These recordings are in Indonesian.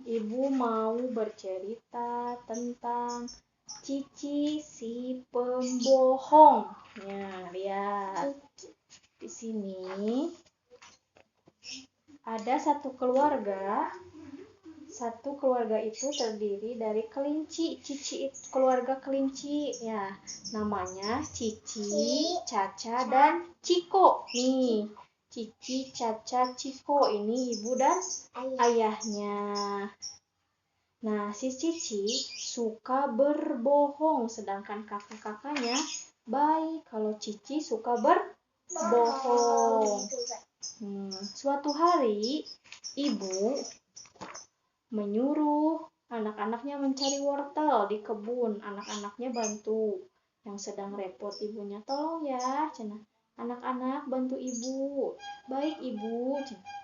Ibu mau bercerita tentang Cici si pembohong. Ya, lihat. Di sini ada satu keluarga. Satu keluarga itu terdiri dari kelinci. Cici keluarga kelinci. Ya, namanya Cici, Caca, dan Ciko. Nih, Cici, Caca, Ciko ini ibu dan ayahnya. Nah, si Cici suka berbohong, sedangkan kakak-kakaknya baik. Kalau Cici suka berbohong. Suatu hari, ibu menyuruh anak-anaknya mencari wortel di kebun. Anak-anaknya bantu. Yang sedang repot ibunya, tolong ya, cenah. Anak-anak bantu ibu. Baik ibu.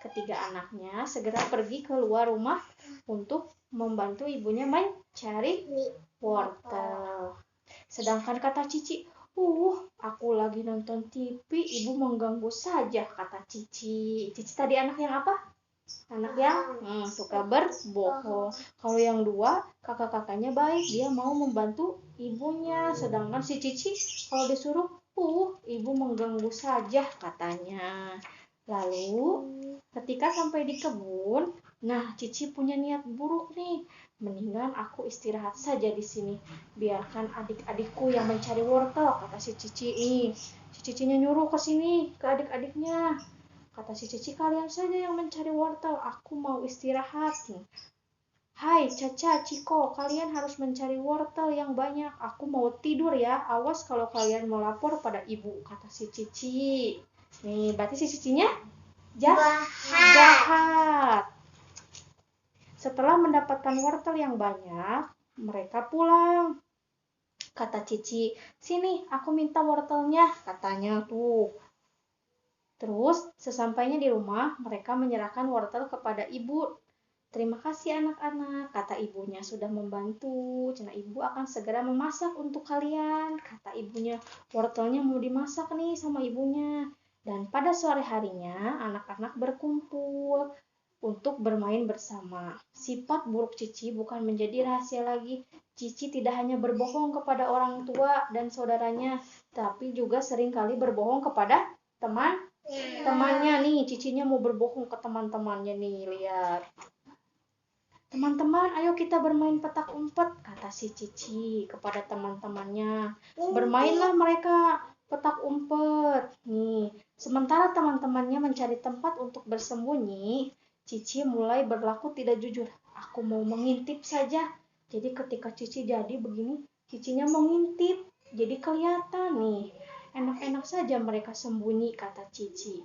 Ketiga anaknya segera pergi keluar rumah untuk membantu ibunya mencari wortel. Sedangkan kata Cici, aku lagi nonton TV, ibu mengganggu saja, kata Cici. Cici tadi anak yang apa? Anak yang suka berbohong. Kalau yang dua, kakak-kakaknya baik, dia mau membantu ibunya. Sedangkan si Cici kalau disuruh, ibu mengganggu saja, katanya. Lalu ketika sampai di kebun, nah Cici punya niat buruk nih. Mendingan aku istirahat saja di sini. Biarkan adik-adikku yang mencari wortel, kata si Cici nih. Si Cicinya nyuruh ke sini ke adik-adiknya. Kata si Cici, kalian saja yang mencari wortel, aku mau istirahat. Hai Caca, Ciko, kalian harus mencari wortel yang banyak. Aku mau tidur ya. Awas kalau kalian mau lapor pada ibu, kata si Cici. Nih, berarti si Cicinya jahat. Setelah mendapatkan wortel yang banyak, mereka pulang. Kata Cici, sini aku minta wortelnya, katanya tuh. Terus sesampainya di rumah, mereka menyerahkan wortel kepada ibu. Terima kasih anak-anak, kata ibunya, sudah membantu. Cina ibu akan segera memasak untuk kalian, kata ibunya. Wortelnya mau dimasak nih sama ibunya. Dan pada sore harinya, anak-anak berkumpul untuk bermain bersama. Sifat buruk Cici bukan menjadi rahasia lagi. Cici tidak hanya berbohong kepada orang tua dan saudaranya, tapi juga seringkali berbohong kepada temannya nih. Cicinya mau berbohong ke teman-temannya nih, lihat. Teman-teman, ayo kita bermain petak umpet, kata si Cici kepada teman-temannya. Bermainlah mereka petak umpet. Nih, sementara teman-temannya mencari tempat untuk bersembunyi, Cici mulai berlaku tidak jujur. Aku mau mengintip saja. Jadi ketika Cici jadi begini, Cicinya mengintip. Jadi kelihatan nih. Enak-enak saja mereka sembunyi, kata Cici.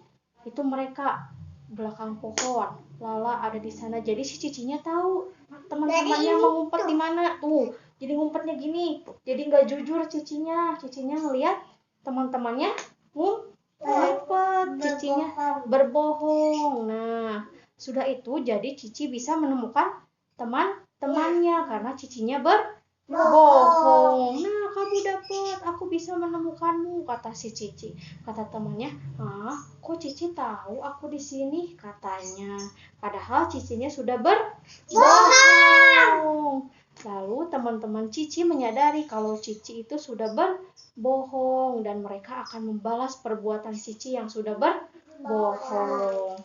Itu mereka belakang pohon. Lala ada di sana. Jadi si Cicinya tahu teman-temannya mau ngumpet di mana tuh. Jadi ngumpetnya gini. Jadi nggak jujur Cicinya. Cicinya ngelihat teman-temannya ngumpet. Cicinya berbohong. Nah, sudah itu jadi Cici bisa menemukan teman-temannya karena Cicinya berbohong. Nah, kamu dapat, aku bisa menemukanmu, kata si Cici. Kata temannya, kok Cici tahu aku di sini, katanya. Padahal Cicinya sudah berbohong. Lalu teman-teman Cici menyadari kalau Cici itu sudah berbohong dan mereka akan membalas perbuatan Cici yang sudah berbohong.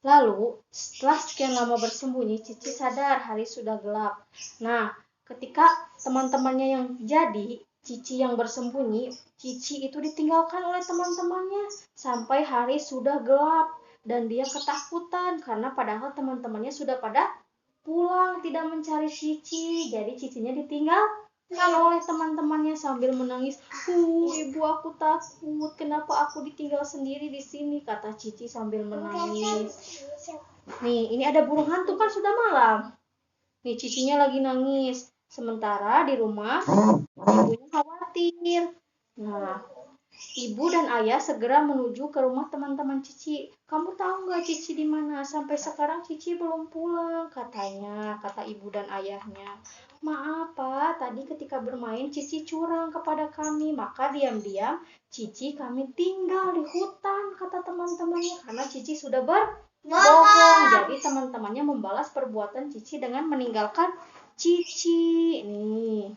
Lalu, setelah sekian lama bersembunyi, Cici sadar hari sudah gelap. Nah, ketika teman-temannya yang jadi, Cici yang bersembunyi, Cici itu ditinggalkan oleh teman-temannya sampai hari sudah gelap dan dia ketakutan karena padahal teman-temannya sudah pada pulang tidak mencari Cici. Jadi Cicinya ditinggalkan oleh teman-temannya sambil menangis. Ibu aku takut. Kenapa aku ditinggal sendiri di sini? Kata Cici sambil menangis. Nih, ini ada burung hantu kan sudah malam. Nih, Cicinya lagi nangis. Sementara di rumah ibunya khawatir. Nah, ibu dan ayah segera menuju ke rumah teman-teman Cici. Kamu tahu nggak Cici di mana? Sampai sekarang Cici belum pulang, katanya, kata ibu dan ayahnya. Maaf Pak, tadi ketika bermain Cici curang kepada kami, maka diam-diam Cici kami tinggal di hutan, kata teman-temannya, karena Cici sudah bohong. Jadi teman-temannya membalas perbuatan Cici dengan meninggalkan Cici. Nih.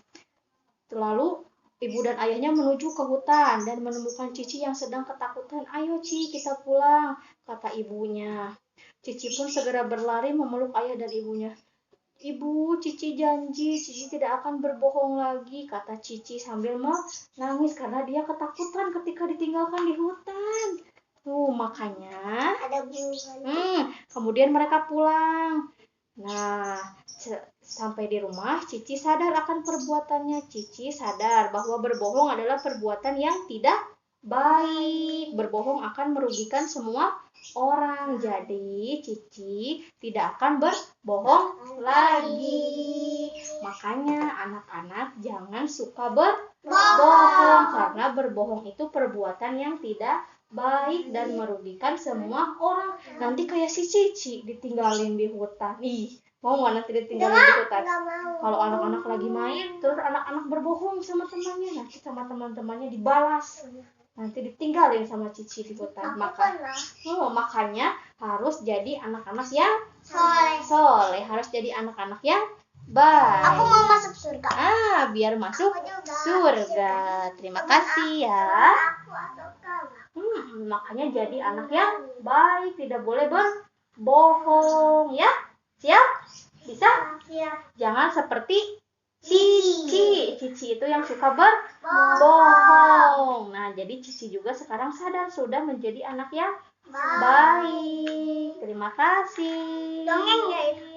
Lalu ibu dan ayahnya menuju ke hutan dan menemukan Cici yang sedang ketakutan. "Ayo Ci, kita pulang," kata ibunya. Cici pun segera berlari memeluk ayah dan ibunya. "Ibu, Cici janji Cici tidak akan berbohong lagi," kata Cici sambil menangis karena dia ketakutan ketika ditinggalkan di hutan. Makanya kemudian mereka pulang. Nah, sampai di rumah Cici sadar akan perbuatannya. Cici sadar bahwa berbohong adalah perbuatan yang tidak baik. Berbohong akan merugikan semua orang. Jadi Cici tidak akan berbohong lagi. Makanya anak-anak jangan suka berbohong, karena berbohong itu perbuatan yang tidak baik dan merugikan semua orang. Nanti kayak si Cici ditinggalin di hutan. Mau nggak nanti ditinggalin di hutan? Kalau anak-anak lagi main, terus anak-anak berbohong sama temannya, nanti sama teman-temannya dibalas. Nanti ditinggalin sama Cici di hutan. Makanya harus jadi anak-anak yang soleh, harus jadi anak-anak yang baik. Aku mau masuk surga. Biar masuk surga. Terima kasih ya. Makanya jadi anak yang baik, tidak boleh berbohong ya. Siap? Bisa? Jangan seperti Cici. Cici itu yang suka berbohong. Nah, jadi Cici juga sekarang sadar sudah menjadi anak yang baik. Terima kasih. Dongeng ya.